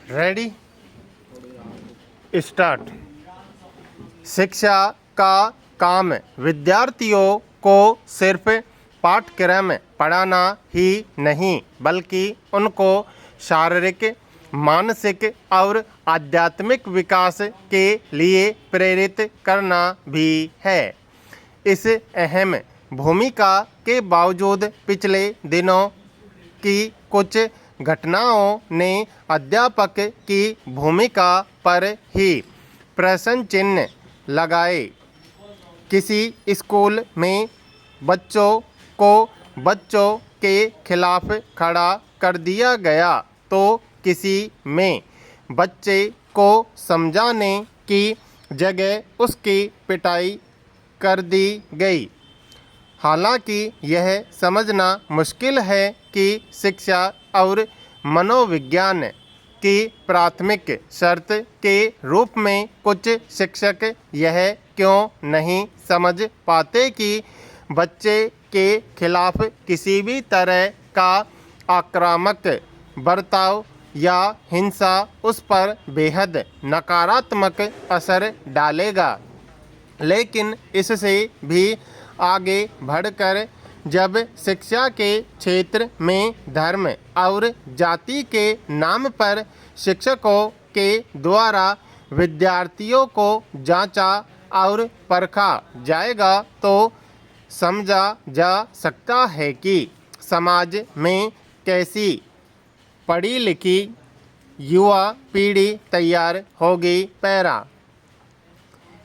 Ready start. शिक्षा का काम विद्यार्थियों को सिर्फ पाठ्यक्रम पढ़ाना ही नहीं बल्कि उनको शारीरिक, मानसिक और आध्यात्मिक विकास के लिए प्रेरित करना भी है। इस अहम भूमिका के बावजूद पिछले दिनों की कुछ घटनाओं ने अध्यापक की भूमिका पर ही प्रश्न चिन्ह लगाए। किसी स्कूल में बच्चों को बच्चों के खिलाफ खड़ा कर दिया गया तो किसी में बच्चे को समझाने की जगह उसकी पिटाई कर दी गई। हालांकि यह समझना मुश्किल है कि शिक्षा और मनोविज्ञान की प्राथमिक शर्त के रूप में कुछ शिक्षक यह क्यों नहीं समझ पाते कि बच्चे के खिलाफ किसी भी तरह का आक्रामक बर्ताव या हिंसा उस पर बेहद नकारात्मक असर डालेगा। लेकिन इससे भी आगे बढ़कर जब शिक्षा के क्षेत्र में धर्म और जाति के नाम पर शिक्षकों के द्वारा विद्यार्थियों को जांचा और परखा जाएगा तो समझा जा सकता है कि समाज में कैसी पढ़ी लिखी युवा पीढ़ी तैयार होगी। पैरा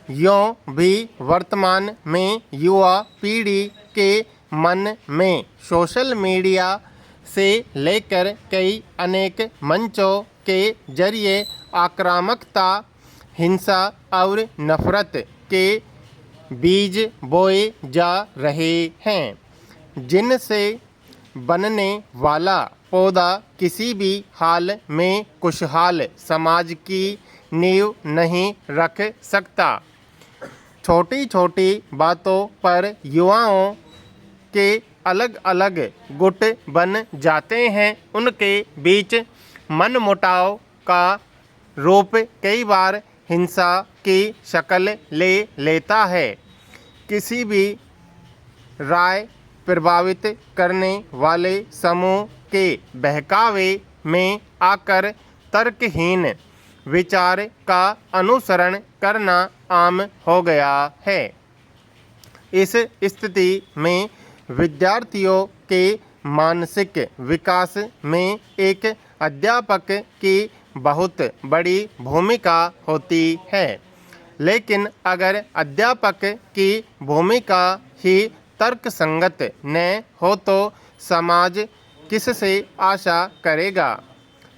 यों भी वर्तमान में युवा पीढ़ी के मन में सोशल मीडिया से लेकर कई अनेक मंचों के जरिए आक्रामकता, हिंसा और नफरत के बीज बोए जा रहे हैं, जिनसे बनने वाला पौधा किसी भी हाल में खुशहाल समाज की नींव नहीं रख सकता। छोटी छोटी बातों पर युवाओं के अलग अलग गुट बन जाते हैं। उनके बीच मनमुटाव का रूप कई बार हिंसा की शक्ल ले लेता है। किसी भी राय प्रभावित करने वाले समूह के बहकावे में आकर तर्कहीन विचार का अनुसरण करना आम हो गया है। इस स्थिति में विद्यार्थियों के मानसिक विकास में एक अध्यापक की बहुत बड़ी भूमिका होती है। लेकिन अगर अध्यापक की भूमिका ही तर्कसंगत न हो तो समाज किससे आशा करेगा।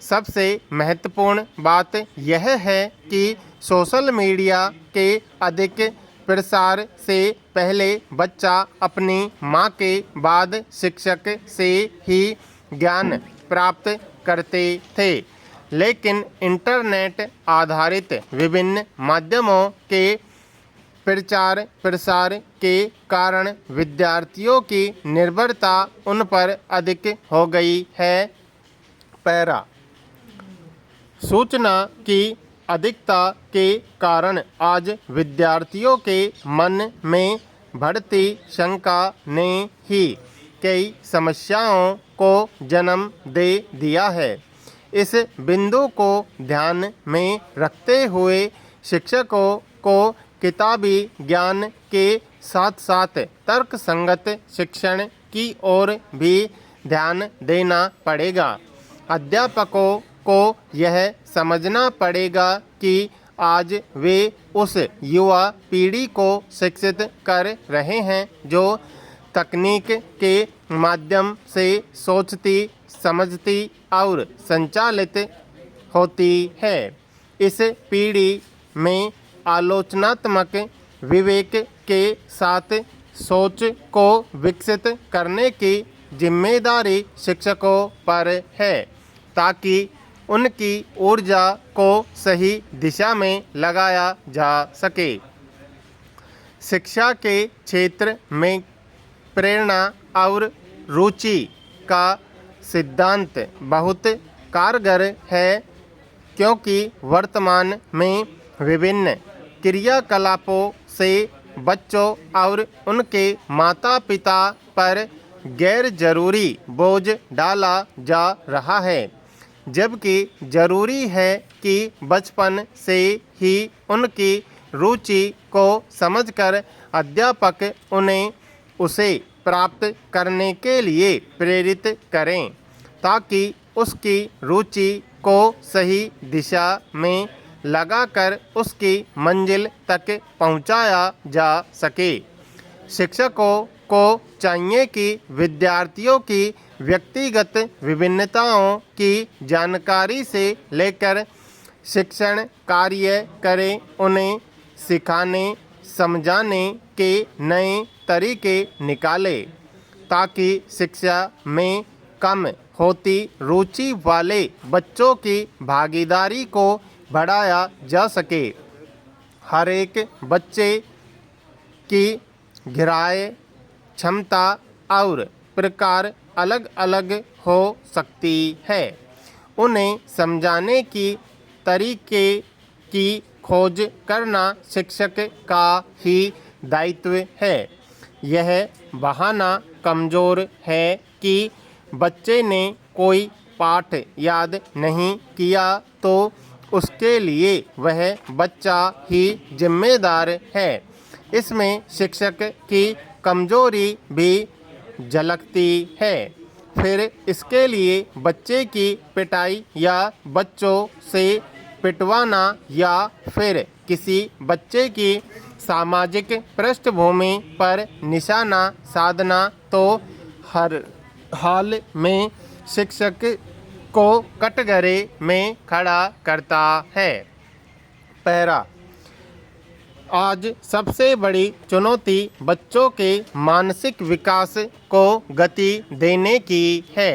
सबसे महत्वपूर्ण बात यह है कि सोशल मीडिया के अधिक प्रसार से पहले बच्चा अपनी माँ के बाद शिक्षक से ही ज्ञान प्राप्त करते थे। लेकिन इंटरनेट आधारित विभिन्न माध्यमों के प्रचार प्रसार के कारण विद्यार्थियों की निर्भरता उन पर अधिक हो गई है। पैरा सूचना की अधिकता के कारण आज विद्यार्थियों के मन में बढ़ती शंका ने ही कई समस्याओं को जन्म दे दिया है। इस बिंदु को ध्यान में रखते हुए शिक्षकों को किताबी ज्ञान के साथ साथ तर्कसंगत शिक्षण की ओर भी ध्यान देना पड़ेगा। अध्यापकों को यह समझना पड़ेगा कि आज वे उस युवा पीढ़ी को शिक्षित कर रहे हैं जो तकनीक के माध्यम से सोचती, समझती और संचालित होती है। इस पीढ़ी में आलोचनात्मक विवेक के साथ सोच को विकसित करने की जिम्मेदारी शिक्षकों पर है ताकि उनकी ऊर्जा को सही दिशा में लगाया जा सके। शिक्षा के क्षेत्र में प्रेरणा और रुचि का सिद्धांत बहुत कारगर है। क्योंकि वर्तमान में विभिन्न क्रियाकलापों से बच्चों और उनके माता पिता पर गैर जरूरी बोझ डाला जा रहा है, जबकि जरूरी है कि बचपन से ही उनकी रुचि को समझकर अध्यापक उन्हें उसे प्राप्त करने के लिए प्रेरित करें, ताकि उसकी रुचि को सही दिशा में लगाकर उसकी मंजिल तक पहुंचाया जा सके। शिक्षकों को चाहिए कि विद्यार्थियों की व्यक्तिगत विभिन्नताओं की जानकारी से लेकर शिक्षण कार्य करें, उन्हें सिखाने समझाने के नए तरीके निकाले, ताकि शिक्षा में कम होती रुचि वाले बच्चों की भागीदारी को बढ़ाया जा सके। हर एक बच्चे की गहराई, क्षमता और प्रकार अलग अलग हो सकती है। उन्हें समझाने की तरीके की खोज करना शिक्षक का ही दायित्व है। यह बहाना कमज़ोर है कि बच्चे ने कोई पाठ याद नहीं किया तो उसके लिए वह बच्चा ही जिम्मेदार है। इसमें शिक्षक की कमजोरी भी झलकती है। फिर इसके लिए बच्चे की पिटाई या बच्चों से पिटवाना या फिर किसी बच्चे की सामाजिक पृष्ठभूमि पर निशाना साधना तो हर हाल में शिक्षक को कटघरे में खड़ा करता है। पैरा, आज सबसे बड़ी चुनौती बच्चों के मानसिक विकास को गति देने की है,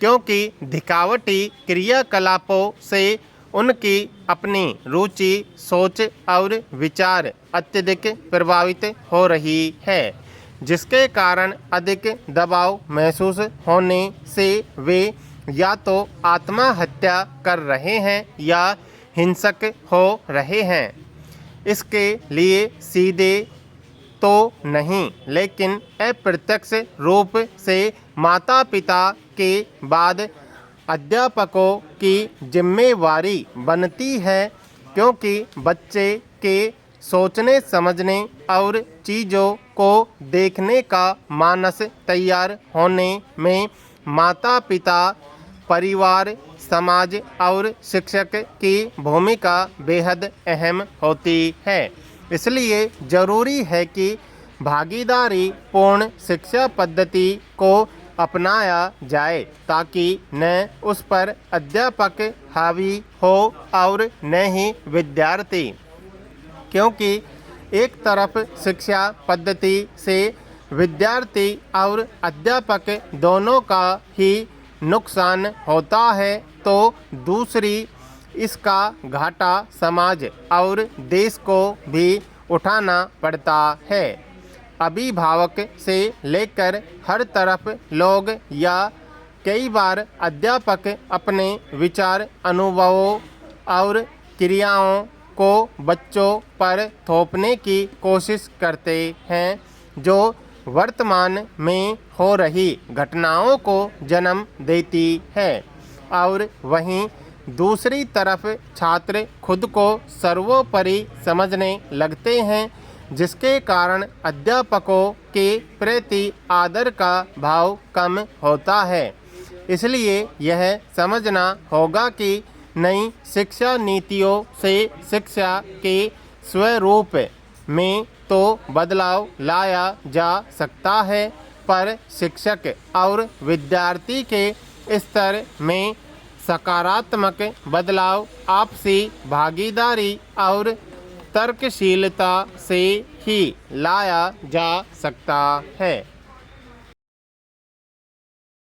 क्योंकि दिखावटी क्रियाकलापों से उनकी अपनी रुचि, सोच और विचार अत्यधिक प्रभावित हो रही है, जिसके कारण अधिक दबाव महसूस होने से वे या तो आत्महत्या कर रहे हैं या हिंसक हो रहे हैं। इसके लिए सीधे तो नहीं, लेकिन अप्रत्यक्ष रूप से माता पिता के बाद अध्यापकों की जिम्मेवारी बनती है, क्योंकि बच्चे के सोचने समझने और चीज़ों को देखने का मानस तैयार होने में माता पिता, परिवार, समाज और शिक्षक की भूमिका बेहद अहम होती है। इसलिए ज़रूरी है कि भागीदारी पूर्ण शिक्षा पद्धति को अपनाया जाए, ताकि न उस पर अध्यापक हावी हो और न ही विद्यार्थी, क्योंकि एक तरफ शिक्षा पद्धति से विद्यार्थी और अध्यापक दोनों का ही नुकसान होता है, तो दूसरी इसका घाटा समाज और देश को भी उठाना पड़ता है। अभिभावक से लेकर हर तरफ लोग या कई बार अध्यापक अपने विचार, अनुभवों और क्रियाओं को बच्चों पर थोपने की कोशिश करते हैं, जो वर्तमान में हो रही घटनाओं को जन्म देती है। और वहीं दूसरी तरफ छात्र खुद को सर्वोपरि समझने लगते हैं, जिसके कारण अध्यापकों के प्रति आदर का भाव कम होता है। इसलिए यह समझना होगा कि नई शिक्षा नीतियों से शिक्षा के स्वरूप में तो बदलाव लाया जा सकता है, पर शिक्षक और विद्यार्थी के स्तर में सकारात्मक बदलाव आपसी भागीदारी और तर्कशीलता से ही लाया जा सकता है।